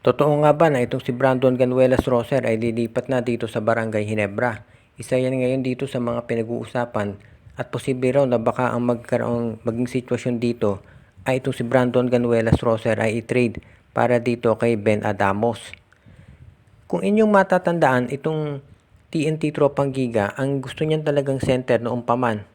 Totoo nga ba na itong si Brandon Ganuelas Roser ay lilipat na dito sa Barangay Ginebra? Isa yan ngayon dito sa mga pinag-uusapan at posible raw na baka ang maging sitwasyon dito ay itong si Brandon Ganuelas Roser ay i-trade para dito kay Ben Adamos. Kung inyong matatandaan, itong TNT Tropang Giga, ang gusto niyan talagang center noong paman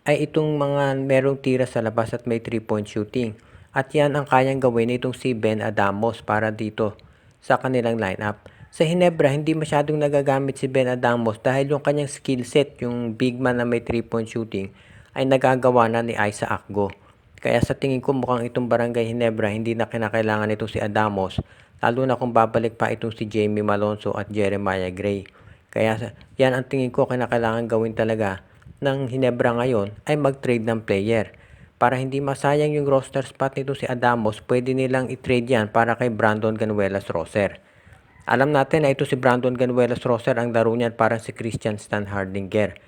ay itong mga merong tira sa labas at may 3-point shooting. At yan ang kayang gawin nitong si Ben Adamos para dito sa kanilang lineup. Sa Hinebra, hindi masyadong nagagamit si Ben Adamos dahil yung kanyang skill set, yung big man na may 3-point shooting, ay nagagawa na ni Isa Akgo. Kaya sa tingin ko mukhang itong Barangay Hinebra hindi na kinakailangan itong si Adamos, lalo na kung babalik pa itong si Jamie Malonzo at Jeremiah Gray. Kaya yan ang tingin ko kinakailangan gawin talaga ng Hinebra ngayon ay mag-trade ng player. Para hindi masayang yung roster spot nito si Adamos, pwede nilang i-trade yan para kay Brandon Ganuelas Roser. Alam natin na ito si Brandon Ganuelas Roser, ang laro niyan parang si Christian Stan Hardinger.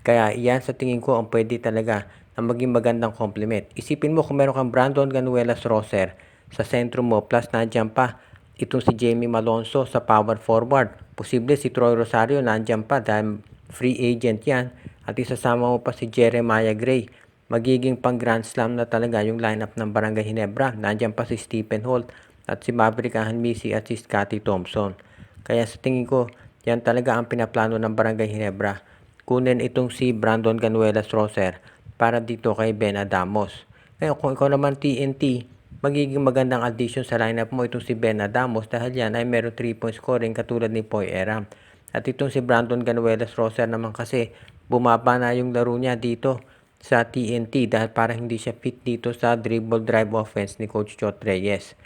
Kaya yan sa tingin ko ang pwede talaga na maging magandang compliment. Isipin mo kung meron kang Brandon Ganuelas Roser sa sentro mo plus nandiyan pa itong si Jamie Malonzo sa power forward. Posible si Troy Rosario nandiyan pa dahil free agent yan. At isasama mo pa si Jeremiah Gray. Magiging pang Grand Slam na talaga yung lineup ng Barangay Ginebra. Nandiyan pa si Stephen Holt at si Maverick Ahanmisi at si Scottie Thompson. Kaya sa tingin ko, yan talaga ang pinaplano ng Barangay Ginebra. Kunin itong si Brandon Ganuelas Roser para dito kay Ben Adamos. Ngayon kung ikaw naman TNT, magiging magandang addition sa lineup mo itong si Ben Adamos dahil yan ay meron 3-point scoring katulad ni Poy Eram. At itong si Brandon Ganuelas Roser naman kasi bumaba na yung laro niya dito sa TNT dahil parang hindi siya fit dito sa dribble drive offense ni Coach Chot Reyes.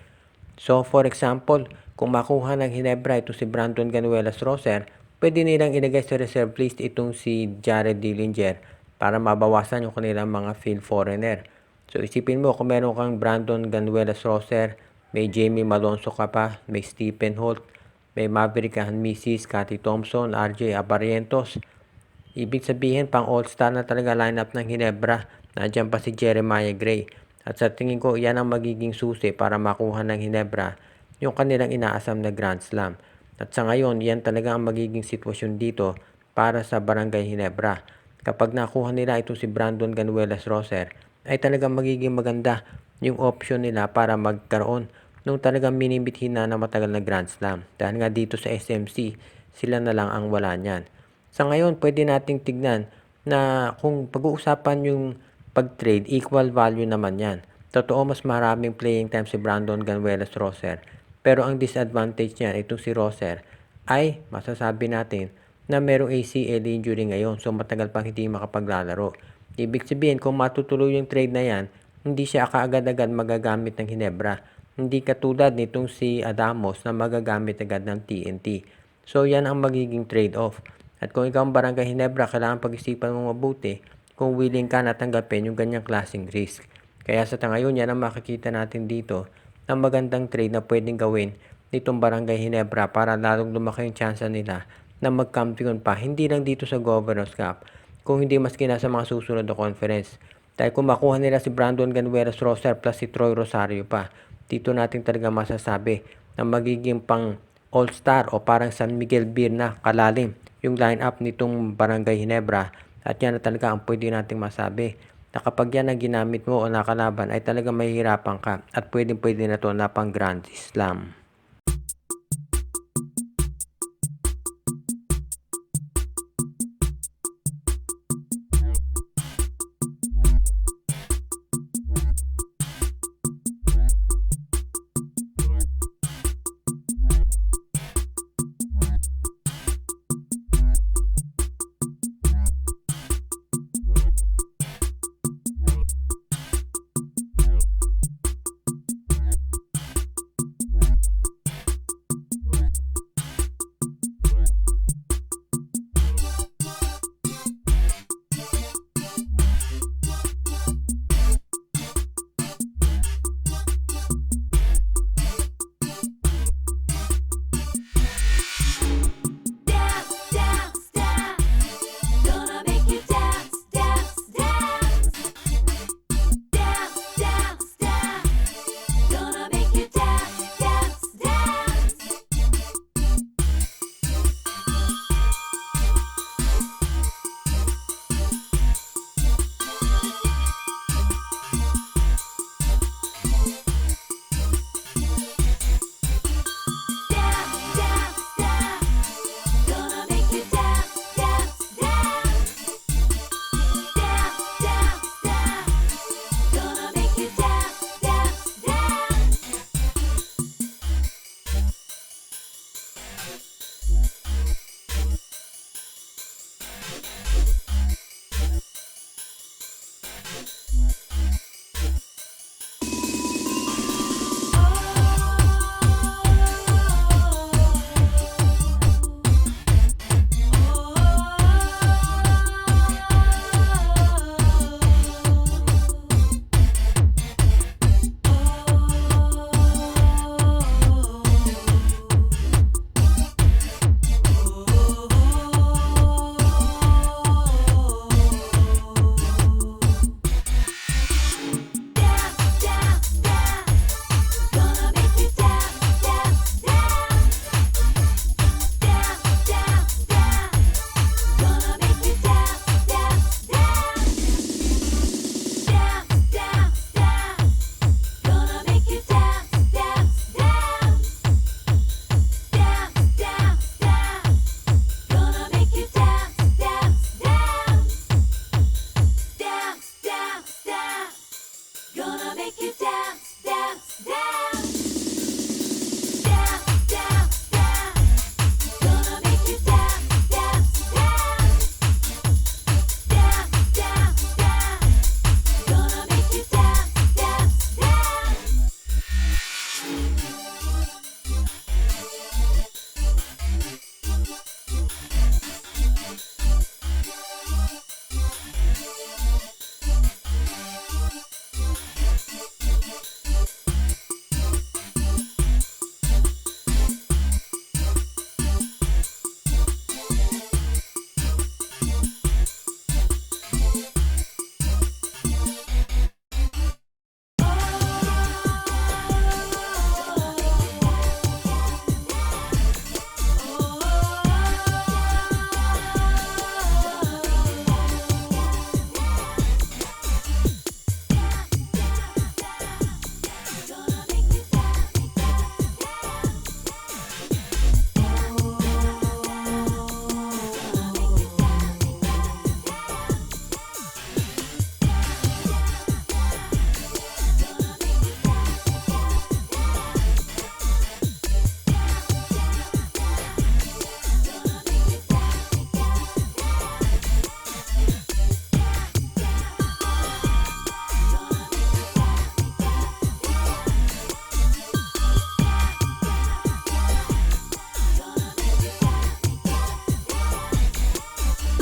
So for example, kung makuha ng Hinebra ito si Brandon Ganuelas Roser, pwede nilang ilagay sa reserve list itong si Jared Dillinger para mabawasan yung kanilang mga field foreigner. So isipin mo kung meron kang Brandon Ganuelas Roser, may Jamie Malonzo ka pa, may Stephen Holt, may Maverick Ahanmisi, Scottie Thompson, RJ Abarientos. Ibig sabihin pang all-star na talaga lineup ng Ginebra. Nandiyan pa si Jeremiah Gray. At sa tingin ko yan ang magiging susi para makuha ng Ginebra yung kanilang inaasam na Grand Slam. At sa ngayon, yan talaga ang magiging sitwasyon dito para sa Barangay Ginebra. Kapag nakuha nila ito si Brandon Ganuelas Roser, ay talagang magiging maganda yung option nila para magkaroon nung talagang minimithi na matagal na Grand Slam. Dahil nga dito sa SMC, sila na lang ang wala niyan. Sa ngayon, pwede nating tignan na kung pag-uusapan yung pag-trade, equal value naman yan. Totoo, mas maraming playing time si Brandon Ganuelas Roser. Pero ang disadvantage niyan, itong si Roser, ay masasabi natin na merong ACL injury ngayon. So matagal pang hindi makapaglalaro. Ibig sabihin, kung matutuloy yung trade na yan, hindi siya kaagad-agad magagamit ng Ginebra. Hindi katulad nitong si Adamos na magagamit agad ng TNT. So yan ang magiging trade-off. At kung ikaw ang Barangay Ginebra, kailangan pag-isipan mo mabuti kung willing ka na tanggapin yung ganyang klaseng risk. Kaya sa ngayon, yan ang makikita natin dito na magandang trade na pwedeng gawin nitong Barangay Ginebra para lalong lumaki yung chance nila na mag-campion pa. Hindi lang dito sa Governor's Cup, kung hindi maski na sa mga susunod na conference. Dahil kung makuha nila si Brandon Ganuelas Roser plus si Troy Rosario pa, dito natin talaga masasabi na magiging pang all-star o parang San Miguel Beer na kalalim yung lineup nitong Barangay Ginebra. At yan na talaga ang pwede nating masabi na kapag yan ang ginamit mo o nakalaban ay talaga mahihirapan ka at pwede na to na pang Grand Slam.